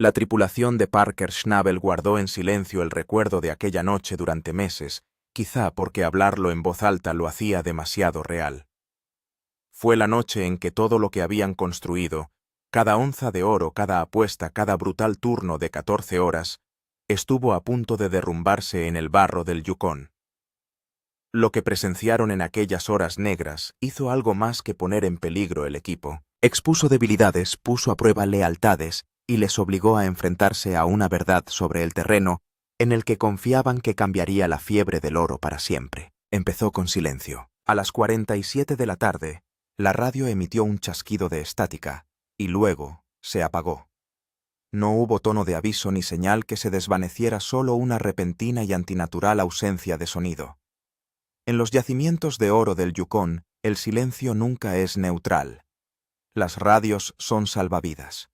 La tripulación de Parker Schnabel guardó en silencio el recuerdo de aquella noche durante meses, quizá porque hablarlo en voz alta lo hacía demasiado real. Fue la noche en que todo lo que habían construido, cada onza de oro, cada apuesta, cada brutal turno de 14 horas, estuvo a punto de derrumbarse en el barro del Yukón. Lo que presenciaron en aquellas horas negras hizo algo más que poner en peligro el equipo. Expuso debilidades, puso a prueba lealtades y les obligó a enfrentarse a una verdad sobre el terreno en el que confiaban que cambiaría la fiebre del oro para siempre. Empezó con silencio. A las 47 de la tarde, la radio emitió un chasquido de estática y luego se apagó. No hubo tono de aviso ni señal que se desvaneciera, solo una repentina y antinatural ausencia de sonido. En los yacimientos de oro del Yukón, el silencio nunca es neutral. Las radios son salvavidas.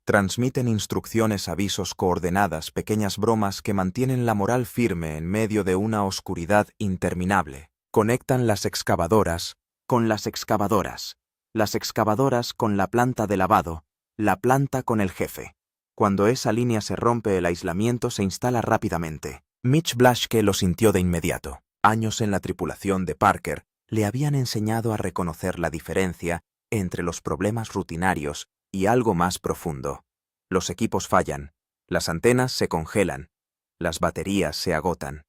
Transmiten instrucciones, avisos, coordenadas, pequeñas bromas que mantienen la moral firme en medio de una oscuridad interminable. Conectan las excavadoras con las excavadoras con la planta de lavado, la planta con el jefe. Cuando esa línea se rompe, el aislamiento se instala rápidamente. Mitch Blaschke lo sintió de inmediato. Años en la tripulación de Parker le habían enseñado a reconocer la diferencia entre los problemas rutinarios y algo más profundo. Los equipos fallan, las antenas se congelan, las baterías se agotan.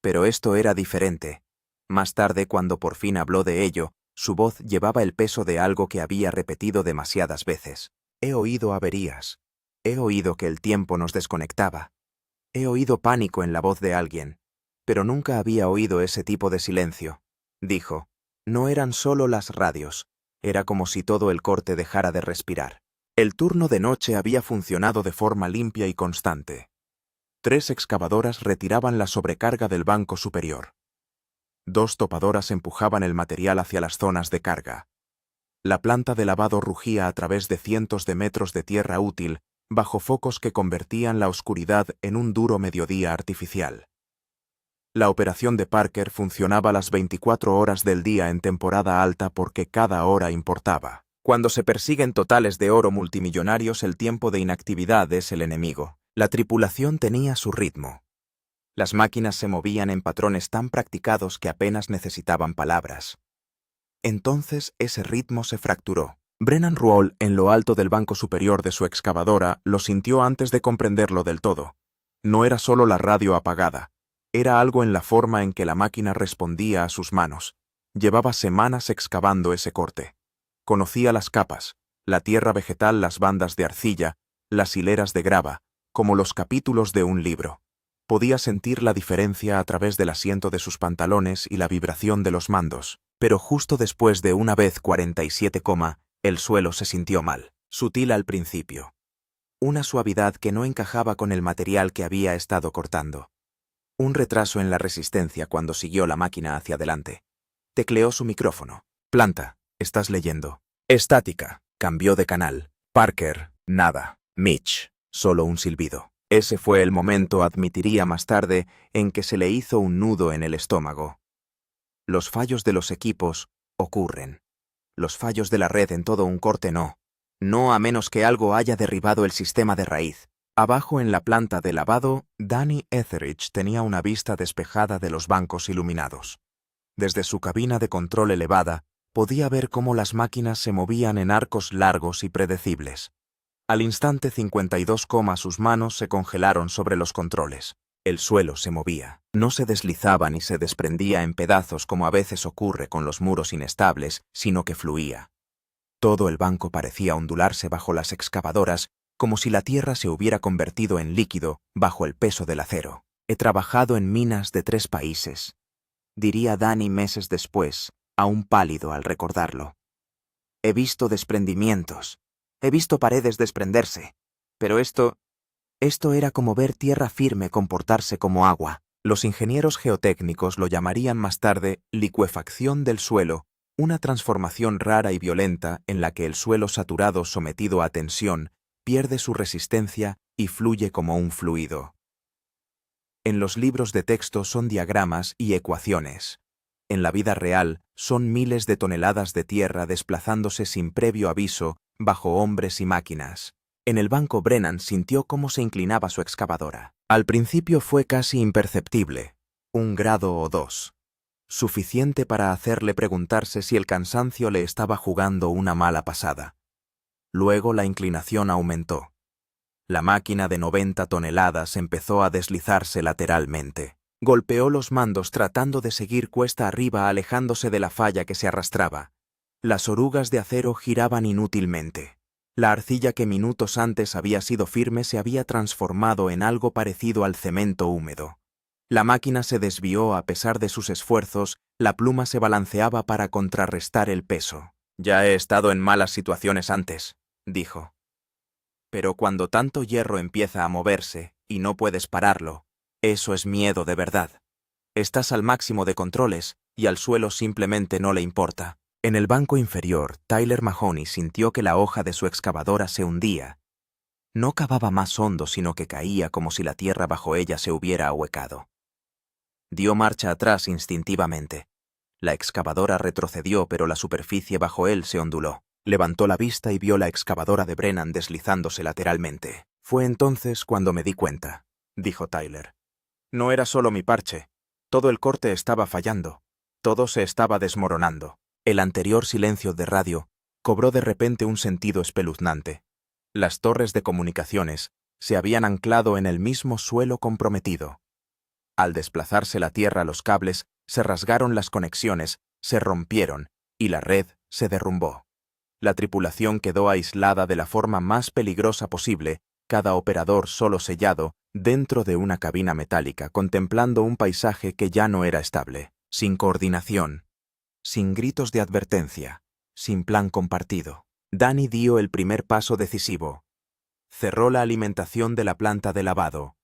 Pero esto era diferente. Más tarde, cuando por fin habló de ello, su voz llevaba el peso de algo que había repetido demasiadas veces. He oído averías. He oído que el tiempo nos desconectaba. He oído pánico en la voz de alguien. Pero nunca había oído ese tipo de silencio. Dijo, no eran solo las radios. Era como si todo el corte dejara de respirar. El turno de noche había funcionado de forma limpia y constante. 3 excavadoras retiraban la sobrecarga del banco superior. 2 topadoras empujaban el material hacia las zonas de carga. La planta de lavado rugía a través de cientos de metros de tierra útil, bajo focos que convertían la oscuridad en un duro mediodía artificial. La operación de Parker funcionaba las 24 horas del día en temporada alta porque cada hora importaba. Cuando se persiguen totales de oro multimillonarios, el tiempo de inactividad es el enemigo. La tripulación tenía su ritmo. Las máquinas se movían en patrones tan practicados que apenas necesitaban palabras. Entonces ese ritmo se fracturó. Brennan Ruol, en lo alto del banco superior de su excavadora, lo sintió antes de comprenderlo del todo. No era solo la radio apagada. Era algo en la forma en que la máquina respondía a sus manos. Llevaba semanas excavando ese corte. Conocía las capas, la tierra vegetal, las bandas de arcilla, las hileras de grava, como los capítulos de un libro. Podía sentir la diferencia a través del asiento de sus pantalones y la vibración de los mandos. Pero justo después de una vez 47, el suelo se sintió mal, sutil al principio. Una suavidad que no encajaba con el material que había estado cortando. Un retraso en la resistencia cuando siguió la máquina hacia adelante. Tecleó su micrófono. Planta, estás leyendo. Estática, cambió de canal. Parker, nada. Mitch, solo un silbido. Ese fue el momento, admitiría más tarde, en que se le hizo un nudo en el estómago. Los fallos de los equipos ocurren. Los fallos de la red en todo un corte no. No a menos que algo haya derribado el sistema de raíz. Abajo en la planta de lavado, Danny Etheridge tenía una vista despejada de los bancos iluminados. Desde su cabina de control elevada, podía ver cómo las máquinas se movían en arcos largos y predecibles. Al instante 52, sus manos se congelaron sobre los controles. El suelo se movía. No se deslizaba ni se desprendía en pedazos como a veces ocurre con los muros inestables, sino que fluía. Todo el banco parecía ondularse bajo las excavadoras, como si la tierra se hubiera convertido en líquido bajo el peso del acero. He trabajado en minas de 3 países, diría Danny meses después, aún pálido al recordarlo. He visto desprendimientos, he visto paredes desprenderse, pero esto era como ver tierra firme comportarse como agua. Los ingenieros geotécnicos lo llamarían más tarde licuefacción del suelo, una transformación rara y violenta en la que el suelo saturado sometido a tensión pierde su resistencia y fluye como un fluido. En los libros de texto son diagramas y ecuaciones. En la vida real son miles de toneladas de tierra desplazándose sin previo aviso bajo hombres y máquinas. En el banco Brennan sintió cómo se inclinaba su excavadora. Al principio fue casi imperceptible, 1 grado o 2. Suficiente para hacerle preguntarse si el cansancio le estaba jugando una mala pasada. Luego la inclinación aumentó. La máquina de 90 toneladas empezó a deslizarse lateralmente. Golpeó los mandos tratando de seguir cuesta arriba alejándose de la falla que se arrastraba. Las orugas de acero giraban inútilmente. La arcilla que minutos antes había sido firme se había transformado en algo parecido al cemento húmedo. La máquina se desvió a pesar de sus esfuerzos, la pluma se balanceaba para contrarrestar el peso. «Ya he estado en malas situaciones antes», dijo. «Pero cuando tanto hierro empieza a moverse y no puedes pararlo, eso es miedo de verdad. Estás al máximo de controles y al suelo simplemente no le importa». En el banco inferior, Tyler Mahoney sintió que la hoja de su excavadora se hundía. No cavaba más hondo, sino que caía como si la tierra bajo ella se hubiera ahuecado. Dio marcha atrás instintivamente. La excavadora retrocedió, pero la superficie bajo él se onduló. Levantó la vista y vio la excavadora de Brennan deslizándose lateralmente. «Fue entonces cuando me di cuenta», dijo Tyler. «No era solo mi parche. Todo el corte estaba fallando. Todo se estaba desmoronando». El anterior silencio de radio cobró de repente un sentido espeluznante. Las torres de comunicaciones se habían anclado en el mismo suelo comprometido. Al desplazarse la tierra, los cables se rasgaron, las conexiones se rompieron y la red se derrumbó. La tripulación quedó aislada de la forma más peligrosa posible, cada operador solo sellado dentro de una cabina metálica, contemplando un paisaje que ya no era estable, sin coordinación, sin gritos de advertencia, sin plan compartido. Danny dio el primer paso decisivo. Cerró la alimentación de la planta de lavado.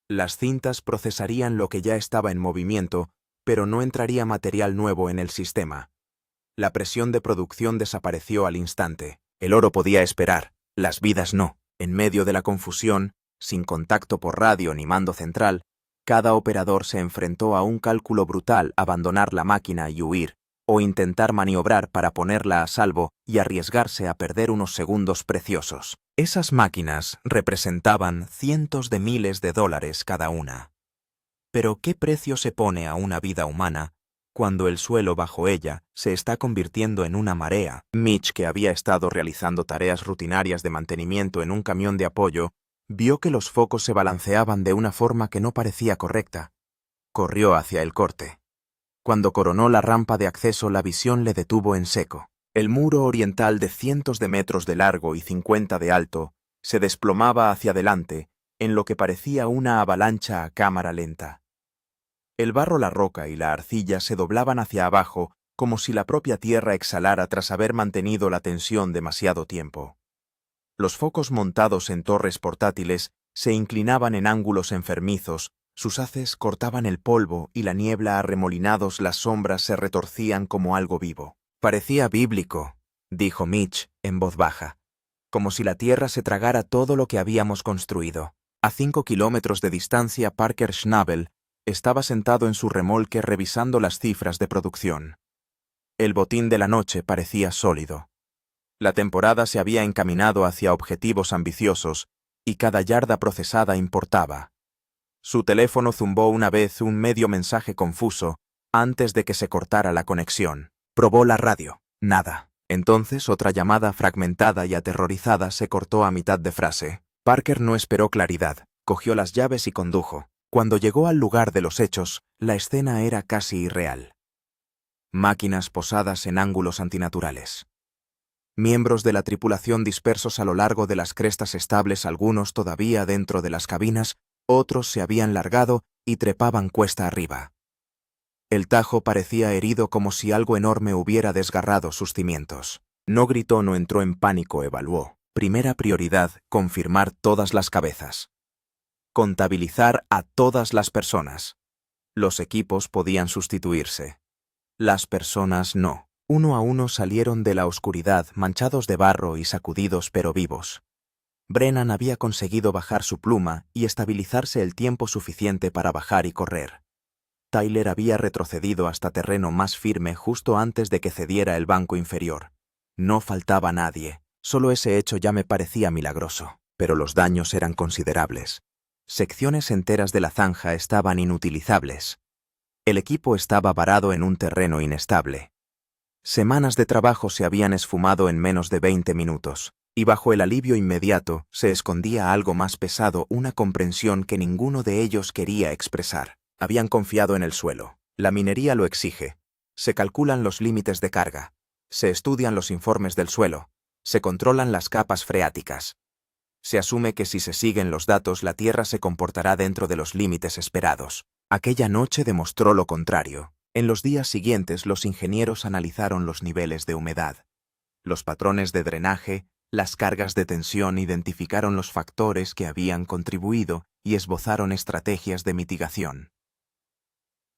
Las cintas procesarían lo que ya estaba en movimiento, pero no entraría material nuevo en el sistema. La presión de producción desapareció al instante. El oro podía esperar, las vidas no. En medio de la confusión, sin contacto por radio ni mando central, cada operador se enfrentó a un cálculo brutal: abandonar la máquina y huir, o intentar maniobrar para ponerla a salvo y arriesgarse a perder unos segundos preciosos. Esas máquinas representaban cientos de miles de dólares cada una. Pero ¿qué precio se pone a una vida humana cuando el suelo bajo ella se está convirtiendo en una marea? Mitch, que había estado realizando tareas rutinarias de mantenimiento en un camión de apoyo, vio que los focos se balanceaban de una forma que no parecía correcta. Corrió hacia el corte. Cuando coronó la rampa de acceso, la visión le detuvo en seco. El muro oriental, de cientos de metros de largo y 50 de alto, se desplomaba hacia adelante en lo que parecía una avalancha a cámara lenta. El barro, la roca y la arcilla se doblaban hacia abajo como si la propia tierra exhalara tras haber mantenido la tensión demasiado tiempo. Los focos montados en torres portátiles se inclinaban en ángulos enfermizos. Sus haces cortaban el polvo y la niebla. Arremolinados, las sombras se retorcían como algo vivo. «Parecía bíblico», dijo Mitch en voz baja, «como si la tierra se tragara todo lo que habíamos construido». A 5 kilómetros de distancia, Parker Schnabel estaba sentado en su remolque revisando las cifras de producción. El botín de la noche parecía sólido. La temporada se había encaminado hacia objetivos ambiciosos y cada yarda procesada importaba. Su teléfono zumbó una vez un medio mensaje confuso antes de que se cortara la conexión. Probó la radio. Nada. Entonces otra llamada fragmentada y aterrorizada se cortó a mitad de frase. Parker no esperó claridad. Cogió las llaves y condujo. Cuando llegó al lugar de los hechos, la escena era casi irreal. Máquinas posadas en ángulos antinaturales. Miembros de la tripulación dispersos a lo largo de las crestas estables, algunos todavía dentro de las cabinas. Otros se habían largado y trepaban cuesta arriba. El tajo parecía herido, como si algo enorme hubiera desgarrado sus cimientos. No gritó, no entró en pánico, evaluó. Primera prioridad: confirmar todas las cabezas. Contabilizar a todas las personas. Los equipos podían sustituirse. Las personas no. Uno a uno salieron de la oscuridad, manchados de barro y sacudidos pero vivos. Brennan había conseguido bajar su pluma y estabilizarse el tiempo suficiente para bajar y correr. Tyler había retrocedido hasta terreno más firme justo antes de que cediera el banco inferior. No faltaba nadie. Solo ese hecho ya me parecía milagroso. pero los daños eran considerables. Secciones enteras de la zanja estaban inutilizables. El equipo estaba varado en un terreno inestable. Semanas de trabajo se habían esfumado en menos de 20 minutos, y bajo el alivio inmediato se escondía algo más pesado, una comprensión que ninguno de ellos quería expresar. Habían confiado en el suelo. La minería lo exige. Se calculan los límites de carga. Se estudian los informes del suelo. Se controlan las capas freáticas. Se asume que si se siguen los datos la Tierra se comportará dentro de los límites esperados. Aquella noche demostró lo contrario. En los días siguientes los ingenieros analizaron los niveles de humedad, los patrones de drenaje, las cargas de tensión, identificaron los factores que habían contribuido y esbozaron estrategias de mitigación.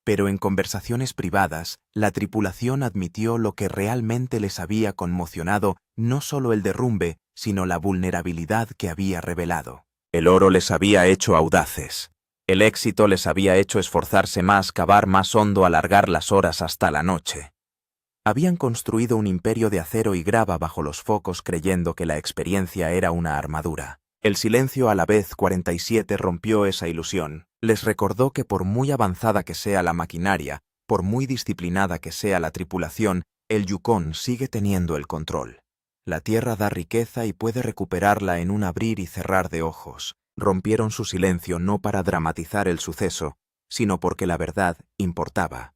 Pero en conversaciones privadas, la tripulación admitió lo que realmente les había conmocionado, no solo el derrumbe, sino la vulnerabilidad que había revelado. El oro les había hecho audaces. El éxito les había hecho esforzarse más, cavar más hondo, alargar las horas hasta la noche. Habían construido un imperio de acero y grava bajo los focos creyendo que la experiencia era una armadura. El silencio a la vez 47 rompió esa ilusión. Les recordó que por muy avanzada que sea la maquinaria, por muy disciplinada que sea la tripulación, el Yukon sigue teniendo el control. La Tierra da riqueza y puede recuperarla en un abrir y cerrar de ojos. Rompieron su silencio no para dramatizar el suceso, sino porque la verdad importaba.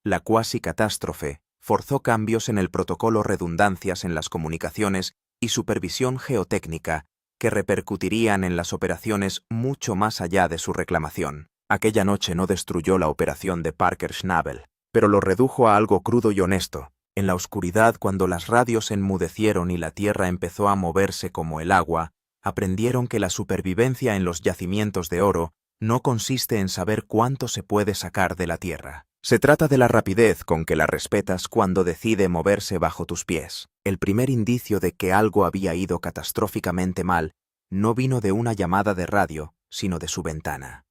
La cuasi catástrofe forzó cambios en el protocolo, redundancias en las comunicaciones y supervisión geotécnica que repercutirían en las operaciones mucho más allá de su reclamación. Aquella noche no destruyó la operación de Parker Schnabel, pero lo redujo a algo crudo y honesto. En la oscuridad, cuando las radios enmudecieron y la Tierra empezó a moverse como el agua, aprendieron que la supervivencia en los yacimientos de oro no consiste en saber cuánto se puede sacar de la Tierra. Se trata de la rapidez con que la respetas cuando decide moverse bajo tus pies. El primer indicio de que algo había ido catastróficamente mal no vino de una llamada de radio, sino de su ventana.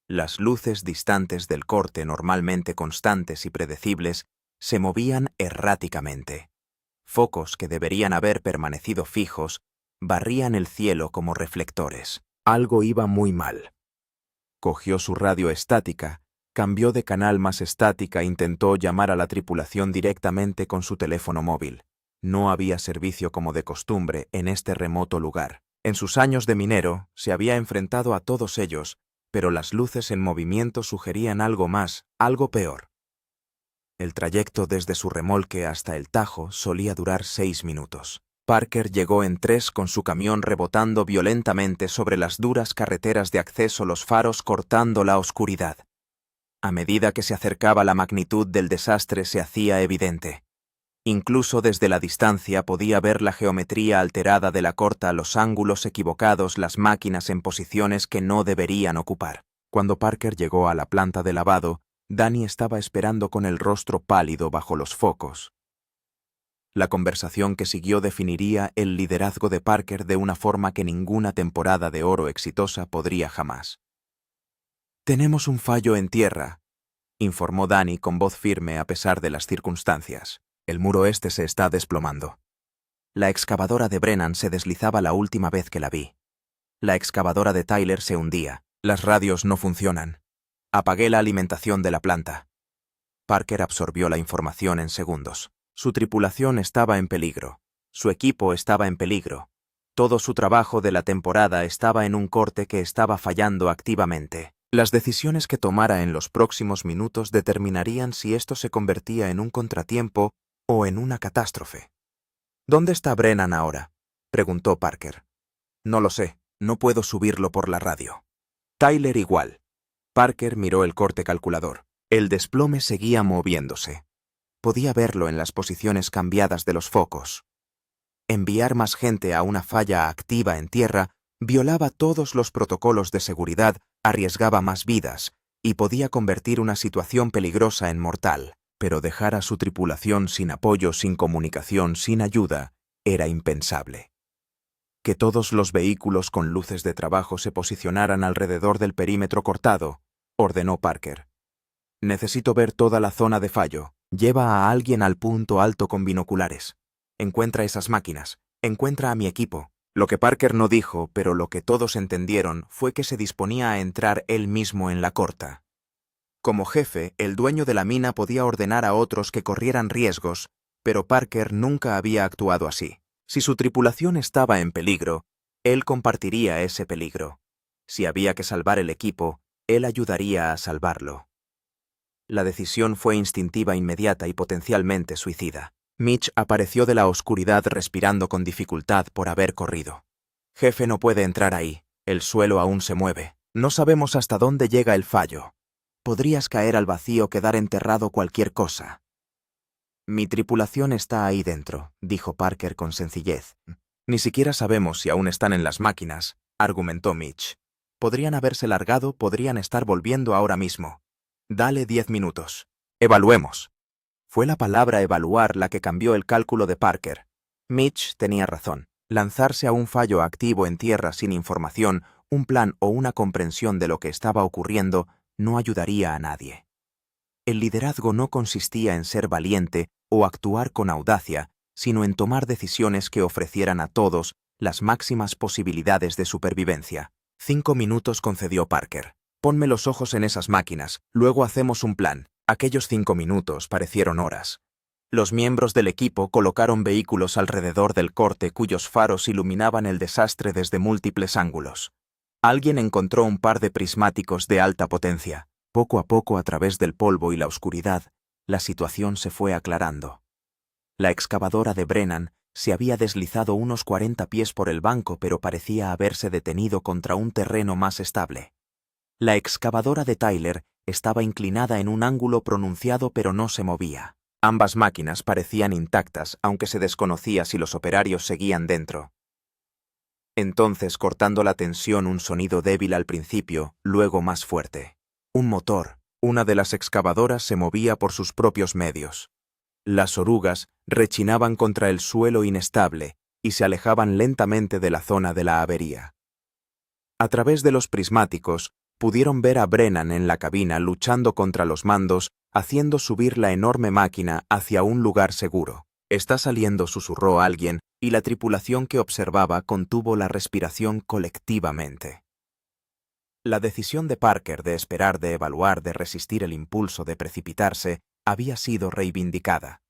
Las luces distantes del corte, normalmente constantes y predecibles, se movían erráticamente. Focos que deberían haber permanecido fijos barrían el cielo como reflectores. Algo iba muy mal. Cogió su radio estática, cambió de canal más estática e intentó llamar a la tripulación directamente con su teléfono móvil. No había servicio como de costumbre en este remoto lugar. En sus años de minero se había enfrentado a todos ellos, pero las luces en movimiento sugerían algo más, algo peor. El trayecto desde su remolque hasta el Tajo solía durar 6 minutos. Parker llegó en 3 con su camión rebotando violentamente sobre las duras carreteras de acceso, los faros cortando la oscuridad. A medida que se acercaba, la magnitud del desastre se hacía evidente. Incluso desde la distancia podía ver la geometría alterada de la corta, los ángulos equivocados, las máquinas en posiciones que no deberían ocupar. Cuando Parker llegó a la planta de lavado, Danny estaba esperando con el rostro pálido bajo los focos. La conversación que siguió definiría el liderazgo de Parker de una forma que ninguna temporada de oro exitosa podría jamás. «Tenemos un fallo en tierra», informó Danny con voz firme a pesar de las circunstancias. «El muro este se está desplomando». La excavadora de Brennan se deslizaba la última vez que la vi. La excavadora de Tyler se hundía. Las radios no funcionan. Apagué la alimentación de la planta. Parker absorbió la información en segundos. Su tripulación estaba en peligro. Su equipo estaba en peligro. Todo su trabajo de la temporada estaba en un corte que estaba fallando activamente. Las decisiones que tomara en los próximos minutos determinarían si esto se convertía en un contratiempo o en una catástrofe. «¿Dónde está Brennan ahora?», preguntó Parker. «No lo sé, no puedo subirlo por la radio». «Tyler igual». Parker miró el corte calculador. El desplome seguía moviéndose. Podía verlo en las posiciones cambiadas de los focos. Enviar más gente a una falla activa en tierra violaba todos los protocolos de seguridad, arriesgaba más vidas y podía convertir una situación peligrosa en mortal. Pero dejar a su tripulación sin apoyo, sin comunicación, sin ayuda, era impensable. Que todos los vehículos con luces de trabajo se posicionaran alrededor del perímetro cortado, ordenó Parker. «Necesito ver toda la zona de fallo. Lleva a alguien al punto alto con binoculares. Encuentra esas máquinas. Encuentra a mi equipo. Lo que Parker no dijo, pero lo que todos entendieron, fue que se disponía a entrar él mismo en la corta. Como jefe, el dueño de la mina podía ordenar a otros que corrieran riesgos, pero Parker nunca había actuado así. Si su tripulación estaba en peligro, él compartiría ese peligro. Si había que salvar el equipo, él ayudaría a salvarlo. La decisión fue instintiva, inmediata y potencialmente suicida. Mitch apareció de la oscuridad respirando con dificultad por haber corrido. Jefe, no puede entrar ahí. El suelo aún se mueve. No sabemos hasta dónde llega el fallo. Podrías caer al vacío, quedar enterrado, cualquier cosa. Mi tripulación está ahí dentro, dijo Parker con sencillez. Ni siquiera sabemos si aún están en las máquinas, argumentó Mitch. Podrían haberse largado, podrían estar volviendo ahora mismo. Dale 10 minutos. Evaluemos. Fue la palabra evaluar la que cambió el cálculo de Parker. Mitch tenía razón. Lanzarse a un fallo activo en tierra sin información, un plan o una comprensión de lo que estaba ocurriendo no ayudaría a nadie. El liderazgo no consistía en ser valiente o actuar con audacia, sino en tomar decisiones que ofrecieran a todos las máximas posibilidades de supervivencia. 5 minutos, concedió Parker. Ponme los ojos en esas máquinas, luego hacemos un plan. Aquellos 5 minutos parecieron horas. Los miembros del equipo colocaron vehículos alrededor del corte cuyos faros iluminaban el desastre desde múltiples ángulos. Alguien encontró un par de prismáticos de alta potencia. Poco a poco, a través del polvo y la oscuridad, la situación se fue aclarando. La excavadora de Brennan se había deslizado unos 40 pies por el banco, pero parecía haberse detenido contra un terreno más estable. La excavadora de Tyler estaba inclinada en un ángulo pronunciado, pero no se movía. Ambas máquinas parecían intactas, aunque se desconocía si los operarios seguían dentro. Entonces, cortando la tensión, un sonido débil al principio, luego más fuerte. Un motor. Una de las excavadoras se movía por sus propios medios. Las orugas rechinaban contra el suelo inestable y se alejaban lentamente de la zona de la avería. A través de los prismáticos, pudieron ver a Brennan en la cabina luchando contra los mandos, haciendo subir la enorme máquina hacia un lugar seguro. «Está saliendo», susurró alguien, y la tripulación que observaba contuvo la respiración colectivamente. La decisión de Parker de esperar, de evaluar, de resistir el impulso de precipitarse, había sido reivindicada.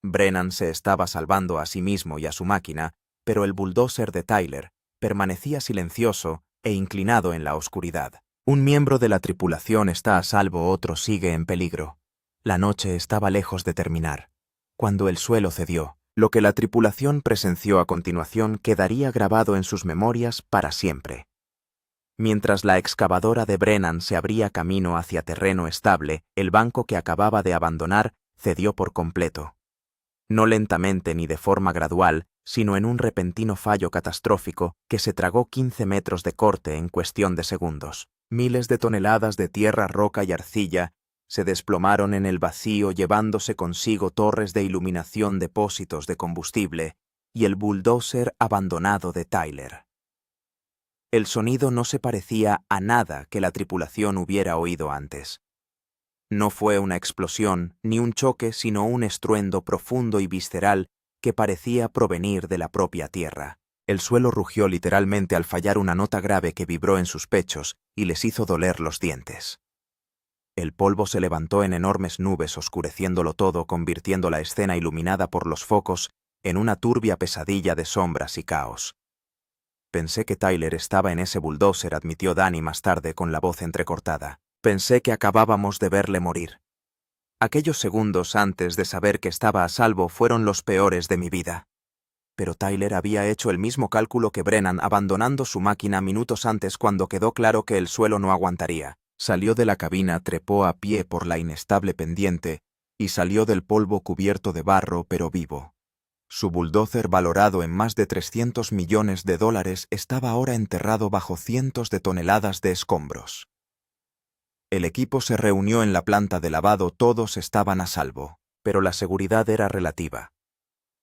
Brennan se estaba salvando a sí mismo y a su máquina, pero el bulldozer de Tyler permanecía silencioso e inclinado en la oscuridad. Un miembro de la tripulación está a salvo, otro sigue en peligro. La noche estaba lejos de terminar. Cuando el suelo cedió, lo que la tripulación presenció a continuación quedaría grabado en sus memorias para siempre. Mientras la excavadora de Brennan se abría camino hacia terreno estable, el banco que acababa de abandonar cedió por completo. No lentamente ni de forma gradual, sino en un repentino fallo catastrófico que se tragó 15 metros de corte en cuestión de segundos. Miles de toneladas de tierra, roca y arcilla se desplomaron en el vacío, llevándose consigo torres de iluminación, depósitos de combustible y el bulldozer abandonado de Tyler. El sonido no se parecía a nada que la tripulación hubiera oído antes. No fue una explosión ni un choque, sino un estruendo profundo y visceral que parecía provenir de la propia tierra. El suelo rugió literalmente al fallar una nota grave que vibró en sus pechos y les hizo doler los dientes. El polvo se levantó en enormes nubes, oscureciéndolo todo, convirtiendo la escena iluminada por los focos en una turbia pesadilla de sombras y caos. Pensé que Tyler estaba en ese bulldozer, admitió Danny más tarde con la voz entrecortada. Pensé que acabábamos de verle morir. Aquellos segundos antes de saber que estaba a salvo fueron los peores de mi vida. Pero Tyler había hecho el mismo cálculo que Brennan, abandonando su máquina minutos antes cuando quedó claro que el suelo no aguantaría. Salió de la cabina, trepó a pie por la inestable pendiente y salió del polvo cubierto de barro pero vivo. Su bulldozer, valorado en más de $300 millones, estaba ahora enterrado bajo cientos de toneladas de escombros. El equipo se reunió en la planta de lavado, todos estaban a salvo, pero la seguridad era relativa.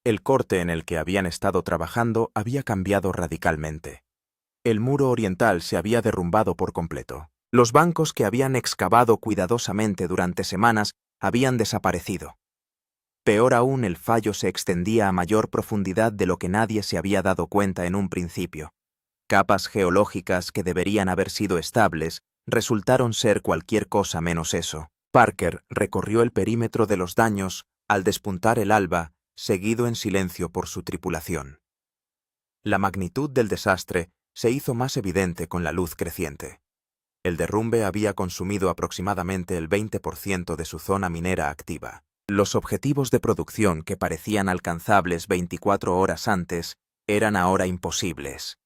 El corte en el que habían estado trabajando había cambiado radicalmente. El muro oriental se había derrumbado por completo. Los bancos que habían excavado cuidadosamente durante semanas habían desaparecido. Peor aún, el fallo se extendía a mayor profundidad de lo que nadie se había dado cuenta en un principio. Capas geológicas que deberían haber sido estables resultaron ser cualquier cosa menos eso. Parker recorrió el perímetro de los daños al despuntar el alba, seguido en silencio por su tripulación. La magnitud del desastre se hizo más evidente con la luz creciente. El derrumbe había consumido aproximadamente el 20% de su zona minera activa. Los objetivos de producción que parecían alcanzables 24 horas antes eran ahora imposibles.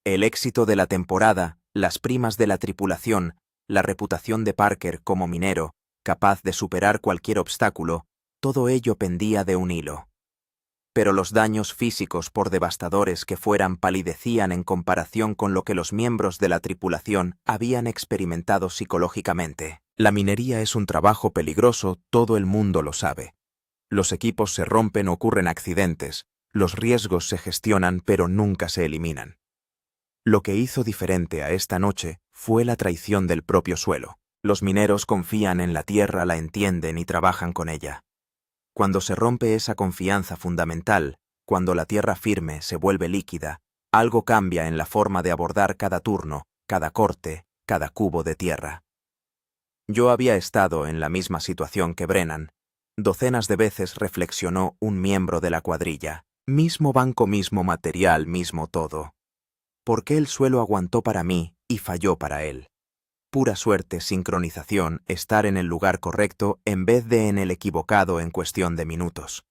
El éxito de la temporada, las primas de la tripulación, la reputación de Parker como minero, capaz de superar cualquier obstáculo, todo ello pendía de un hilo. Pero los daños físicos, por devastadores que fueran, palidecían en comparación con lo que los miembros de la tripulación habían experimentado psicológicamente. La minería es un trabajo peligroso, todo el mundo lo sabe. Los equipos se rompen, ocurren accidentes, los riesgos se gestionan pero nunca se eliminan. Lo que hizo diferente a esta noche fue la traición del propio suelo. Los mineros confían en la tierra, la entienden y trabajan con ella. Cuando se rompe esa confianza fundamental, cuando la tierra firme se vuelve líquida, algo cambia en la forma de abordar cada turno, cada corte, cada cubo de tierra. Yo había estado en la misma situación que Brennan. Docenas de veces, reflexionó un miembro de la cuadrilla. Mismo banco, mismo material, mismo todo. ¿Por qué el suelo aguantó para mí y falló para él? Pura suerte, sincronización, estar en el lugar correcto en vez de en el equivocado en cuestión de minutos.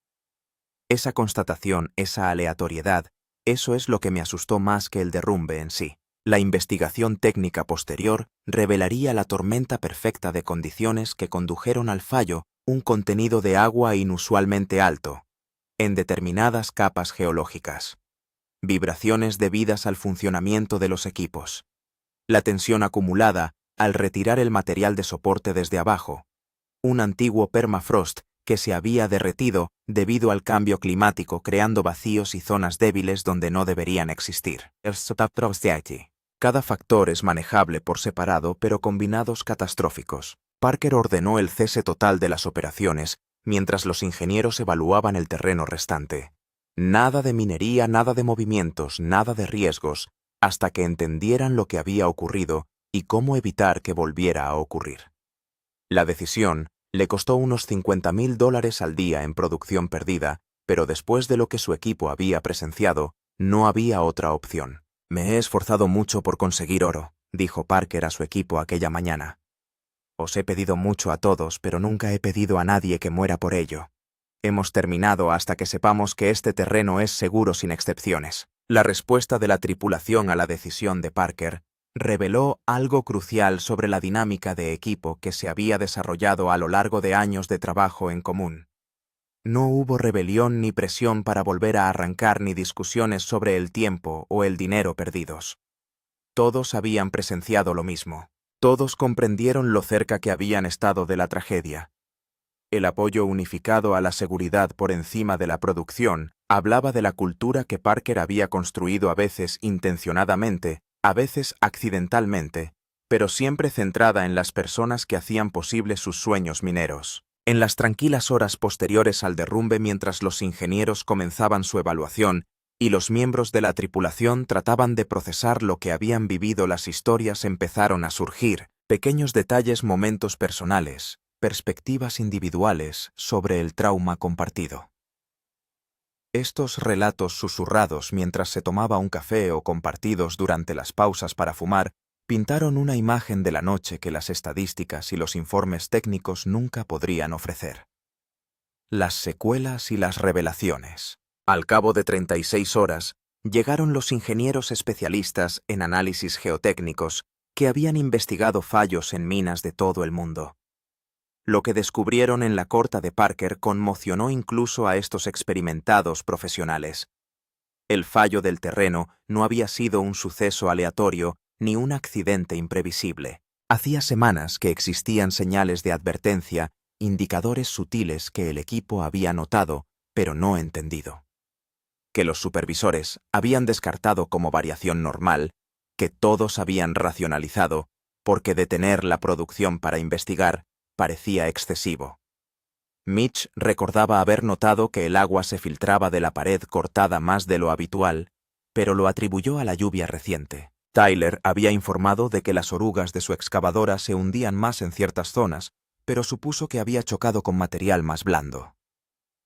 Esa constatación, esa aleatoriedad, eso es lo que me asustó más que el derrumbe en sí. La investigación técnica posterior revelaría la tormenta perfecta de condiciones que condujeron al fallo, un contenido de agua inusualmente alto, en determinadas capas geológicas. Vibraciones debidas al funcionamiento de los equipos. La tensión acumulada al retirar el material de soporte desde abajo. Un antiguo permafrost que se había derretido debido al cambio climático, creando vacíos y zonas débiles donde no deberían existir. Cada factor es manejable por separado, pero combinados catastróficos. Parker ordenó el cese total de las operaciones mientras los ingenieros evaluaban el terreno restante. Nada de minería, nada de movimientos, nada de riesgos, hasta que entendieran lo que había ocurrido y cómo evitar que volviera a ocurrir. La decisión le costó unos $50,000 al día en producción perdida, pero después de lo que su equipo había presenciado, no había otra opción. Me he esforzado mucho por conseguir oro, dijo Parker a su equipo aquella mañana. Os he pedido mucho a todos, pero nunca he pedido a nadie que muera por ello. Hemos terminado hasta que sepamos que este terreno es seguro sin excepciones. La respuesta de la tripulación a la decisión de Parker reveló algo crucial sobre la dinámica de equipo que se había desarrollado a lo largo de años de trabajo en común. No hubo rebelión ni presión para volver a arrancar ni discusiones sobre el tiempo o el dinero perdidos. Todos habían presenciado lo mismo. Todos comprendieron lo cerca que habían estado de la tragedia. El apoyo unificado a la seguridad por encima de la producción hablaba de la cultura que Parker había construido, a veces intencionadamente, a veces accidentalmente, pero siempre centrada en las personas que hacían posible sus sueños mineros. En las tranquilas horas posteriores al derrumbe, mientras los ingenieros comenzaban su evaluación y los miembros de la tripulación trataban de procesar lo que habían vivido, las historias empezaron a surgir, pequeños detalles, momentos personales, perspectivas individuales sobre el trauma compartido. Estos relatos susurrados mientras se tomaba un café o compartidos durante las pausas para fumar pintaron una imagen de la noche que las estadísticas y los informes técnicos nunca podrían ofrecer. Las secuelas y las revelaciones. Al cabo de 36 horas, llegaron los ingenieros especialistas en análisis geotécnicos que habían investigado fallos en minas de todo el mundo. Lo que descubrieron en la corta de Parker conmocionó incluso a estos experimentados profesionales. El fallo del terreno no había sido un suceso aleatorio ni un accidente imprevisible. Hacía semanas que existían señales de advertencia, indicadores sutiles que el equipo había notado, pero no entendido. Que los supervisores habían descartado como variación normal, que todos habían racionalizado, porque detener la producción para investigar parecía excesivo. Mitch recordaba haber notado que el agua se filtraba de la pared cortada más de lo habitual, pero lo atribuyó a la lluvia reciente. Tyler había informado de que las orugas de su excavadora se hundían más en ciertas zonas, pero supuso que había chocado con material más blando.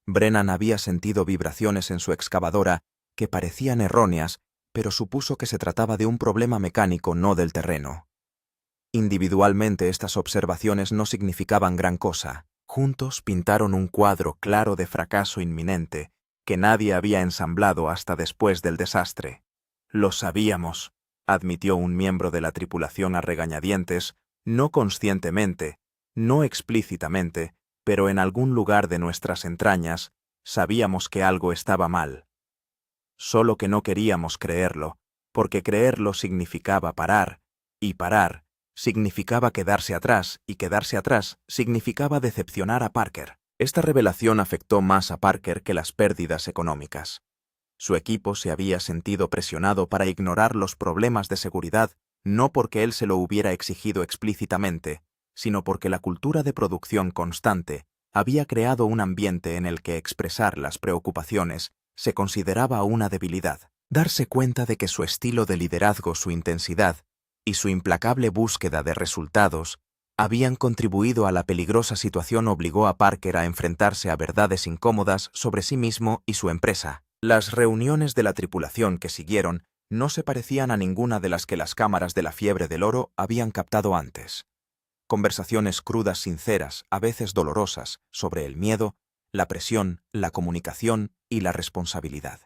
Brennan había sentido vibraciones en su excavadora que parecían erróneas, pero supuso que se trataba de un problema mecánico, no del terreno. Individualmente estas observaciones no significaban gran cosa. Juntos pintaron un cuadro claro de fracaso inminente que nadie había ensamblado hasta después del desastre. «Lo sabíamos», admitió un miembro de la tripulación a regañadientes, no conscientemente, no explícitamente, pero en algún lugar de nuestras entrañas, sabíamos que algo estaba mal. Solo que no queríamos creerlo, porque creerlo significaba parar, y parar significaba quedarse atrás, y quedarse atrás significaba decepcionar a Parker. Esta revelación afectó más a Parker que las pérdidas económicas. Su equipo se había sentido presionado para ignorar los problemas de seguridad, no porque él se lo hubiera exigido explícitamente, sino porque la cultura de producción constante había creado un ambiente en el que expresar las preocupaciones se consideraba una debilidad. Darse cuenta de que su estilo de liderazgo, su intensidad y su implacable búsqueda de resultados habían contribuido a la peligrosa situación obligó a Parker a enfrentarse a verdades incómodas sobre sí mismo y su empresa. Las reuniones de la tripulación que siguieron no se parecían a ninguna de las que las cámaras de la fiebre del oro habían captado antes. Conversaciones crudas, sinceras, a veces dolorosas, sobre el miedo, la presión, la comunicación y la responsabilidad.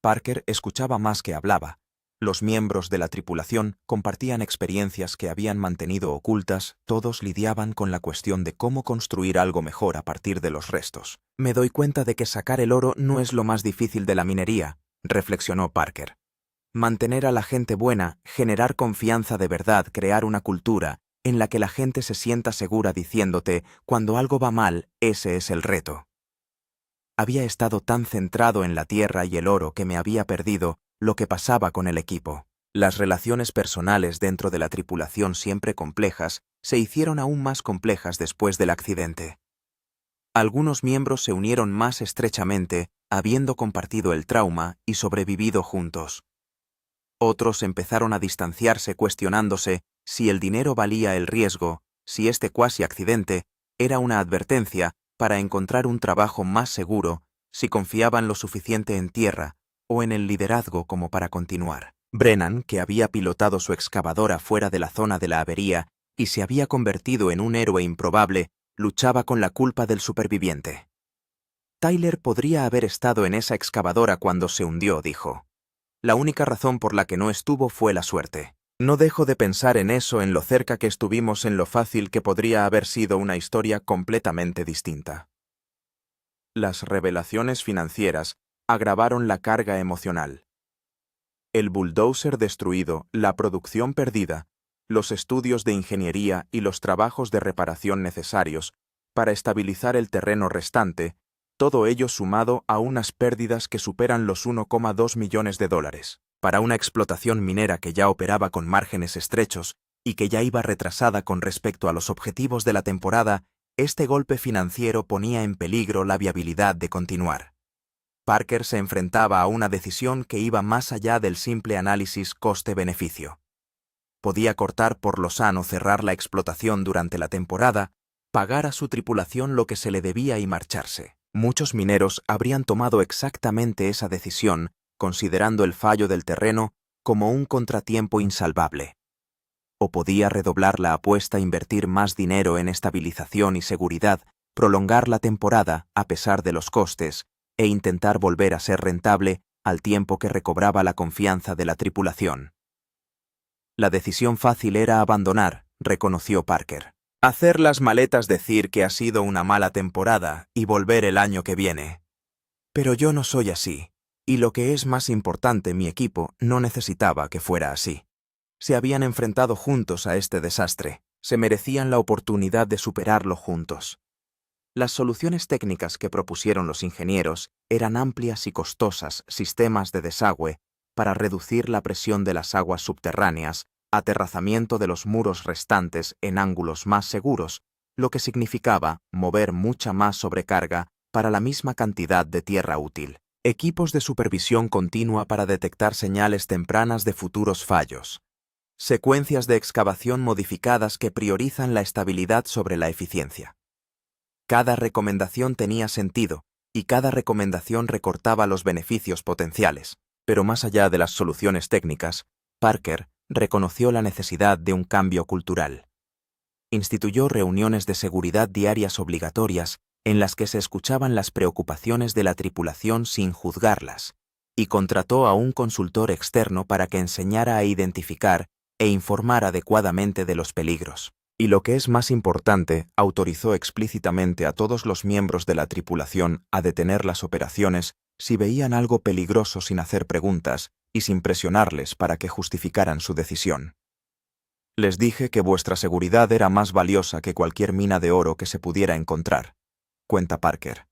Parker escuchaba más que hablaba. Los miembros de la tripulación compartían experiencias que habían mantenido ocultas, todos lidiaban con la cuestión de cómo construir algo mejor a partir de los restos. «Me doy cuenta de que sacar el oro no es lo más difícil de la minería», reflexionó Parker. «Mantener a la gente buena, generar confianza de verdad, crear una cultura en la que la gente se sienta segura diciéndote, cuando algo va mal, ese es el reto». Había estado tan centrado en la tierra y el oro que me había perdido lo que pasaba con el equipo. Las relaciones personales dentro de la tripulación, siempre complejas, se hicieron aún más complejas después del accidente. Algunos miembros se unieron más estrechamente, habiendo compartido el trauma y sobrevivido juntos. Otros empezaron a distanciarse cuestionándose si el dinero valía el riesgo, si este cuasi accidente era una advertencia para encontrar un trabajo más seguro, si confiaban lo suficiente en tierra o en el liderazgo como para continuar. Brennan, que había pilotado su excavadora fuera de la zona de la avería y se había convertido en un héroe improbable, luchaba con la culpa del superviviente. Tyler podría haber estado en esa excavadora cuando se hundió, dijo. La única razón por la que no estuvo fue la suerte. No dejo de pensar en eso, en lo cerca que estuvimos, en lo fácil que podría haber sido una historia completamente distinta. Las revelaciones financieras agravaron la carga emocional. El bulldozer destruido, la producción perdida, los estudios de ingeniería y los trabajos de reparación necesarios para estabilizar el terreno restante, todo ello sumado a unas pérdidas que superan los $1,2 millones. Para una explotación minera que ya operaba con márgenes estrechos y que ya iba retrasada con respecto a los objetivos de la temporada, este golpe financiero ponía en peligro la viabilidad de continuar. Parker se enfrentaba a una decisión que iba más allá del simple análisis coste-beneficio. Podía cortar por lo sano, cerrar la explotación durante la temporada, pagar a su tripulación lo que se le debía y marcharse. Muchos mineros habrían tomado exactamente esa decisión, considerando el fallo del terreno como un contratiempo insalvable. O podía redoblar la apuesta, invertir más dinero en estabilización y seguridad, prolongar la temporada a pesar de los costes, e intentar volver a ser rentable al tiempo que recobraba la confianza de la tripulación. La decisión fácil era abandonar, reconoció Parker. Hacer las maletas, decir que ha sido una mala temporada y volver el año que viene. Pero yo no soy así, y lo que es más importante, mi equipo no necesitaba que fuera así. Se habían enfrentado juntos a este desastre, se merecían la oportunidad de superarlo juntos. Las soluciones técnicas que propusieron los ingenieros eran amplias y costosas sistemas de desagüe para reducir la presión de las aguas subterráneas, aterrazamiento de los muros restantes en ángulos más seguros, lo que significaba mover mucha más sobrecarga para la misma cantidad de tierra útil. Equipos de supervisión continua para detectar señales tempranas de futuros fallos. Secuencias de excavación modificadas que priorizan la estabilidad sobre la eficiencia. Cada recomendación tenía sentido, y cada recomendación recortaba los beneficios potenciales. Pero más allá de las soluciones técnicas, Parker reconoció la necesidad de un cambio cultural. Instituyó reuniones de seguridad diarias obligatorias en las que se escuchaban las preocupaciones de la tripulación sin juzgarlas, y contrató a un consultor externo para que enseñara a identificar e informar adecuadamente de los peligros. Y lo que es más importante, autorizó explícitamente a todos los miembros de la tripulación a detener las operaciones si veían algo peligroso sin hacer preguntas y sin presionarles para que justificaran su decisión. Les dije que vuestra seguridad era más valiosa que cualquier mina de oro que se pudiera encontrar, cuenta Parker.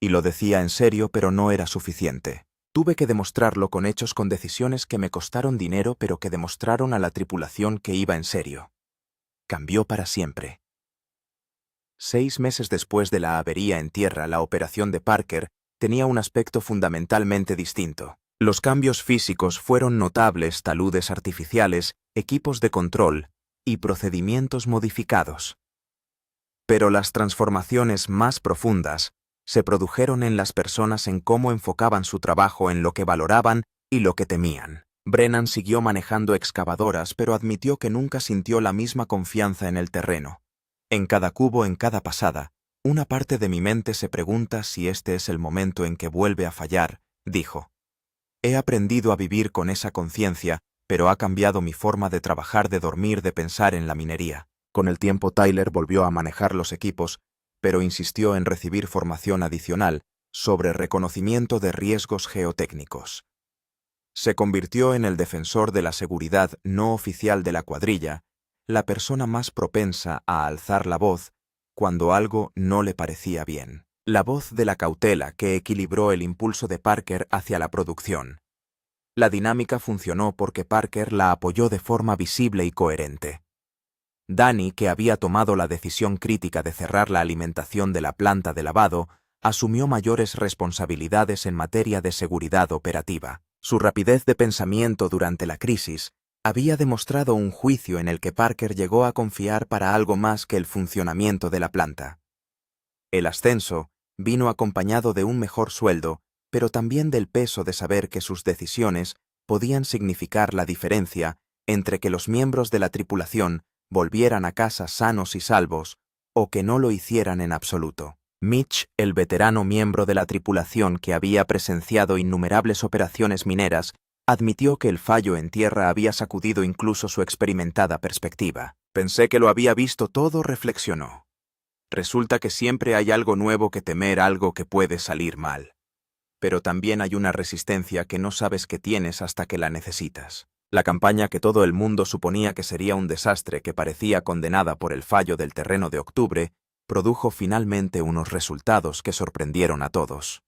Y lo decía en serio, pero no era suficiente. Tuve que demostrarlo con hechos, con decisiones que me costaron dinero, pero que demostraron a la tripulación que iba en serio. Cambió para siempre. 6 meses después de la avería en tierra, la operación de Parker tenía un aspecto fundamentalmente distinto. Los cambios físicos fueron notables: taludes artificiales, equipos de control y procedimientos modificados. Pero las transformaciones más profundas se produjeron en las personas, en cómo enfocaban su trabajo, en lo que valoraban y lo que temían. Brennan siguió manejando excavadoras, pero admitió que nunca sintió la misma confianza en el terreno. En cada cubo, en cada pasada, una parte de mi mente se pregunta si este es el momento en que vuelve a fallar, dijo. He aprendido a vivir con esa conciencia, pero ha cambiado mi forma de trabajar, de dormir, de pensar en la minería. Con el tiempo Tyler volvió a manejar los equipos, pero insistió en recibir formación adicional sobre reconocimiento de riesgos geotécnicos. Se convirtió en el defensor de la seguridad no oficial de la cuadrilla, la persona más propensa a alzar la voz cuando algo no le parecía bien. La voz de la cautela que equilibró el impulso de Parker hacia la producción. La dinámica funcionó porque Parker la apoyó de forma visible y coherente. Danny, que había tomado la decisión crítica de cerrar la alimentación de la planta de lavado, asumió mayores responsabilidades en materia de seguridad operativa. Su rapidez de pensamiento durante la crisis había demostrado un juicio en el que Parker llegó a confiar para algo más que el funcionamiento de la planta. El ascenso vino acompañado de un mejor sueldo, pero también del peso de saber que sus decisiones podían significar la diferencia entre que los miembros de la tripulación volvieran a casa sanos y salvos o que no lo hicieran en absoluto. Mitch, el veterano miembro de la tripulación que había presenciado innumerables operaciones mineras, admitió que el fallo en tierra había sacudido incluso su experimentada perspectiva. Pensé que lo había visto todo, reflexionó. Resulta que siempre hay algo nuevo que temer, algo que puede salir mal. Pero también hay una resistencia que no sabes que tienes hasta que la necesitas. La campaña que todo el mundo suponía que sería un desastre, que parecía condenada por el fallo del terreno de octubre, produjo finalmente unos resultados que sorprendieron a todos.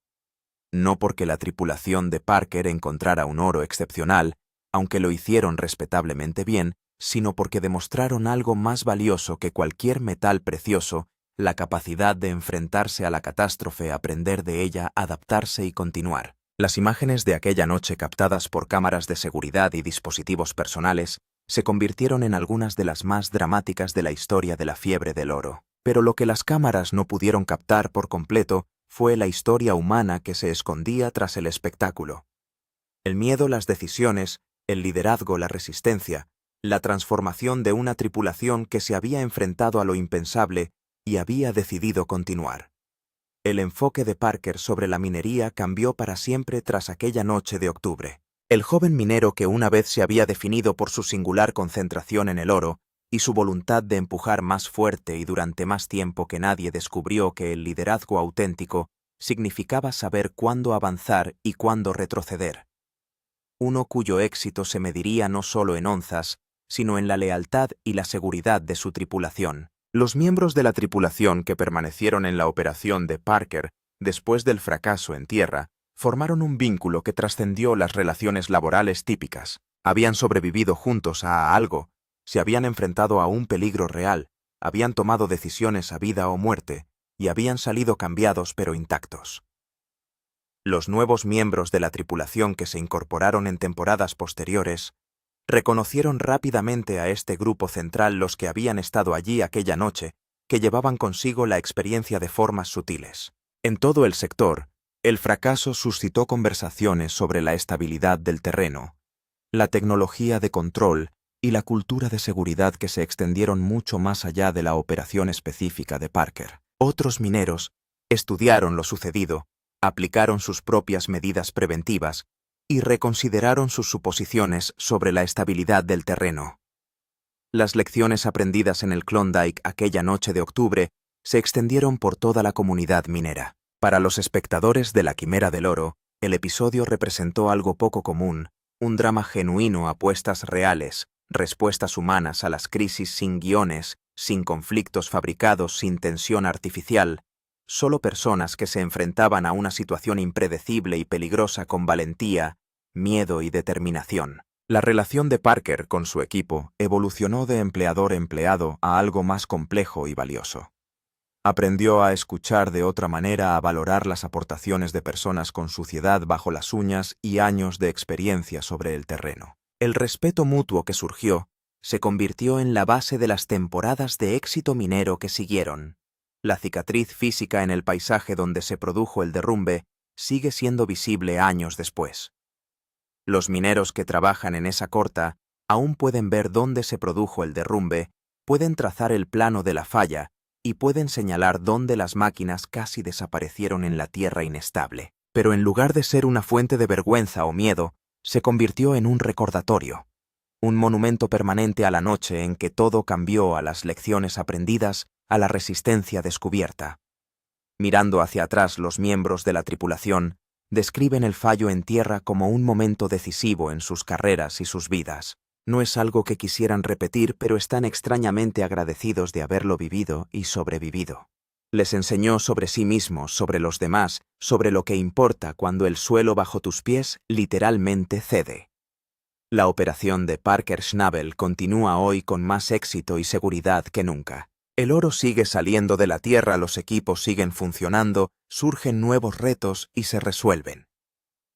No porque la tripulación de Parker encontrara un oro excepcional, aunque lo hicieron respetablemente bien, sino porque demostraron algo más valioso que cualquier metal precioso: la capacidad de enfrentarse a la catástrofe, aprender de ella, adaptarse y continuar. Las imágenes de aquella noche, captadas por cámaras de seguridad y dispositivos personales, se convirtieron en algunas de las más dramáticas de la historia de la fiebre del oro. Pero lo que las cámaras no pudieron captar por completo fue la historia humana que se escondía tras el espectáculo. El miedo, las decisiones, el liderazgo, la resistencia, la transformación de una tripulación que se había enfrentado a lo impensable y había decidido continuar. El enfoque de Parker sobre la minería cambió para siempre tras aquella noche de octubre. El joven minero, que una vez se había definido por su singular concentración en el oro y su voluntad de empujar más fuerte y durante más tiempo que nadie, descubrió que el liderazgo auténtico significaba saber cuándo avanzar y cuándo retroceder. Uno cuyo éxito se mediría no solo en onzas, sino en la lealtad y la seguridad de su tripulación. Los miembros de la tripulación que permanecieron en la operación de Parker después del fracaso en tierra formaron un vínculo que trascendió las relaciones laborales típicas. Habían sobrevivido juntos a algo, se habían enfrentado a un peligro real, habían tomado decisiones a vida o muerte y habían salido cambiados pero intactos. Los nuevos miembros de la tripulación que se incorporaron en temporadas posteriores reconocieron rápidamente a este grupo central los que habían estado allí aquella noche, que llevaban consigo la experiencia de formas sutiles. En todo el sector, el fracaso suscitó conversaciones sobre la estabilidad del terreno, la tecnología de control y la cultura de seguridad que se extendieron mucho más allá de la operación específica de Parker. Otros mineros estudiaron lo sucedido, aplicaron sus propias medidas preventivas y reconsideraron sus suposiciones sobre la estabilidad del terreno. Las lecciones aprendidas en el Klondike aquella noche de octubre se extendieron por toda la comunidad minera. Para los espectadores de la Quimera del Oro, el episodio representó algo poco común, un drama genuino, apuestas reales, respuestas humanas a las crisis sin guiones, sin conflictos fabricados, sin tensión artificial, solo personas que se enfrentaban a una situación impredecible y peligrosa con valentía, miedo y determinación. La relación de Parker con su equipo evolucionó de empleador-empleado a algo más complejo y valioso. Aprendió a escuchar de otra manera, a valorar las aportaciones de personas con suciedad bajo las uñas y años de experiencia sobre el terreno. El respeto mutuo que surgió se convirtió en la base de las temporadas de éxito minero que siguieron. La cicatriz física en el paisaje donde se produjo el derrumbe sigue siendo visible años después. Los mineros que trabajan en esa corta aún pueden ver dónde se produjo el derrumbe, pueden trazar el plano de la falla y pueden señalar dónde las máquinas casi desaparecieron en la tierra inestable. Pero en lugar de ser una fuente de vergüenza o miedo, se convirtió en un recordatorio, un monumento permanente a la noche en que todo cambió, a las lecciones aprendidas, a la resistencia descubierta. Mirando hacia atrás, los miembros de la tripulación describen el fallo en tierra como un momento decisivo en sus carreras y sus vidas. No es algo que quisieran repetir, pero están extrañamente agradecidos de haberlo vivido y sobrevivido. Les enseñó sobre sí mismos, sobre los demás, sobre lo que importa cuando el suelo bajo tus pies literalmente cede. La operación de Parker Schnabel continúa hoy con más éxito y seguridad que nunca. El oro sigue saliendo de la tierra, los equipos siguen funcionando, surgen nuevos retos y se resuelven.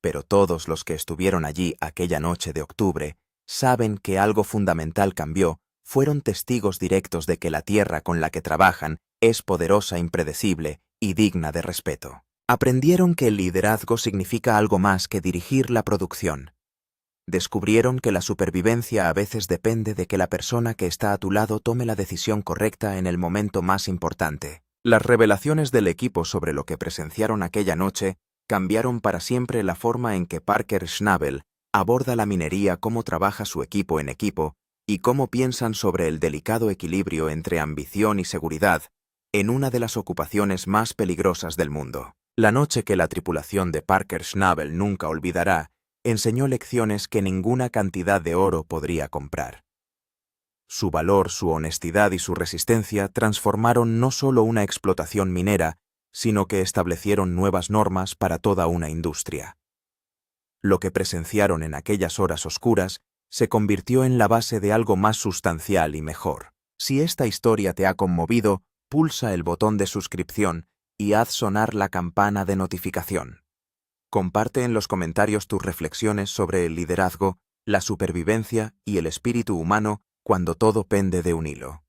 Pero todos los que estuvieron allí aquella noche de octubre saben que algo fundamental cambió, fueron testigos directos de que la tierra con la que trabajan es poderosa, impredecible y digna de respeto. Aprendieron que el liderazgo significa algo más que dirigir la producción. Descubrieron que la supervivencia a veces depende de que la persona que está a tu lado tome la decisión correcta en el momento más importante. Las revelaciones del equipo sobre lo que presenciaron aquella noche cambiaron para siempre la forma en que Parker Schnabel aborda la minería, cómo trabaja su equipo en equipo y cómo piensan sobre el delicado equilibrio entre ambición y seguridad en una de las ocupaciones más peligrosas del mundo. La noche que la tripulación de Parker Schnabel nunca olvidará enseñó lecciones que ninguna cantidad de oro podría comprar. Su valor, su honestidad y su resistencia transformaron no solo una explotación minera, sino que establecieron nuevas normas para toda una industria. Lo que presenciaron en aquellas horas oscuras se convirtió en la base de algo más sustancial y mejor. Si esta historia te ha conmovido, pulsa el botón de suscripción y haz sonar la campana de notificación. Comparte en los comentarios tus reflexiones sobre el liderazgo, la supervivencia y el espíritu humano cuando todo pende de un hilo.